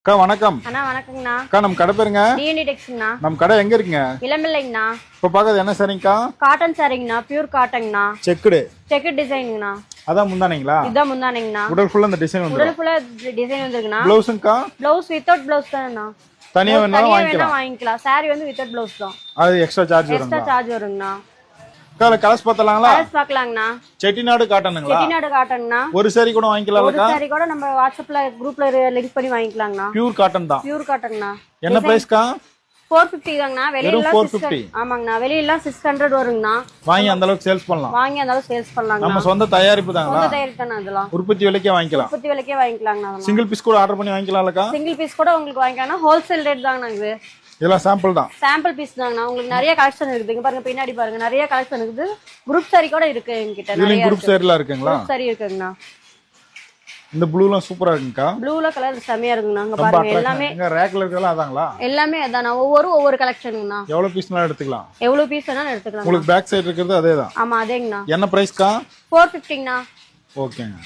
அக்கா வணக்கம். அண்ணா வணக்கங்கண்ணா. அக்கா நம்ம கடை பேருங்க? டிஎன்டி டெக்ஸ்ங்கண்ணா. நம்ம கடை எங்க இருக்குங்க? இளம்பிள்ளைங்கண்ணா. இப்ப பாக்குறது என்ன சாரிங்கக்கா? காட்டன் சாரிங்கண்ணா, பியூர் காட்டன்ங்கண்ணா. செக்குடு டிசைனுங்கண்ணா. அதான் முந்தானீங்களா? இதான் முந்தானீங்கண்ணா. உடல் ஃபுல்லா இந்த டிசைன் வந்துரும். உடல் ஃபுல்லா டிசைன் வந்துருக்குண்ணா. ப்ளவுஸ்ங்கக்கா? ப்ளவுஸ் வித்தவுட் ப்ளவுஸ் தானண்ணா. தனியா வேணா வாங்கிக்கலாம். சாரி வந்து வித்தவுட் ப்ளவுஸ் தான். அது எக்ஸ்ட்ரா சார்ஜ் வரும். எக்ஸ்ட்ரா சார்ஜ் வருங்கண்ணா. கலர்ஸ் பார்த்தலாங்களா? கலர்ஸ் பார்க்கலாங்கண்ணா. செட்டிநாடு காட்டனுங்களா? செட்டிநாடு காட்டன்ங்கண்ணா. ஒரு சாரி கூட வாங்கிக்கலாம்ல? ஒரு சாரி கூட நம்ம வாட்ஸ்அப்ல குரூப்ல லிங்க் பண்ணி வாங்கிக்கலாங்கண்ணா. பியூர் காட்டன் தான். பியூர் காட்டன்ங்கண்ணா. என்ன பிரைஸ்க்கா? 450 தாங்கண்ணா. வெளியில 450. ஆமாங்கண்ணா. வெளியில 600 வருங்கண்ணா. வாங்கி அந்த அளவுக்கு சேல்ஸ் பண்ணலாம். நம்ம சொந்த தயாரிப்பு தாங்களா? சொந்த தயாரிப்பு தானே அதெல்லாம். உற்பத்தி விலைக்கே வாங்கிக்கலாம். உற்பத்தி விலைக்கே வாங்கிக்கலாங்கண்ணா. சிங்கிள் பீஸ் கூட ஆர்டர் பண்ணி வாங்கிக்கலாம்லக்கா? சிங்கிள் பீஸ் கூட உங்களுக்கு வாங்கிக்கலாம்னா ஹோல்சேல் ரேட் தாங்கண்ணா இது. இதெல்லாம் சாம்பிள் தான். சாம்பிள் பீஸ் தாங்கண்ணா. உங்களுக்கு நிறைய கலெக்ஷன் இருக்குது. இங்க பாருங்க, பின்னாடி பாருங்க, நிறைய கலெக்ஷன் இருக்குது. குரூப் சாரி கூட இருக்கு என்கிட்ட. நிறைய குரூப் சாரிலாம் இருக்குங்களா? குரூப் சாரி இருக்குங்கண்ணா. இந்த ப்ளூலாம் சூப்பரா இருக்குங்கக்கா. ப்ளூல கலர் செமையா இருக்குங்கண்ணா. அங்க பாருங்க, எல்லாமே எங்க ரேக்ல இருக்கல அதாங்களா? எல்லாமே அதானா. ஒவ்வொரு கலெக்ஷனுங்கண்ணா. எவ்வளவு பீஸ்னாலும் எடுத்துக்கலாம். எவ்வளவு பீஸ் வேணாலும் எடுத்துக்கலாம். உங்களுக்கு பேக் சைடு இருக்குது அதேதான். ஆமா அதேங்கண்ணா. என்ன பிரைஸ்க்கா? 450ங்கண்ணா. ஓகேங்க.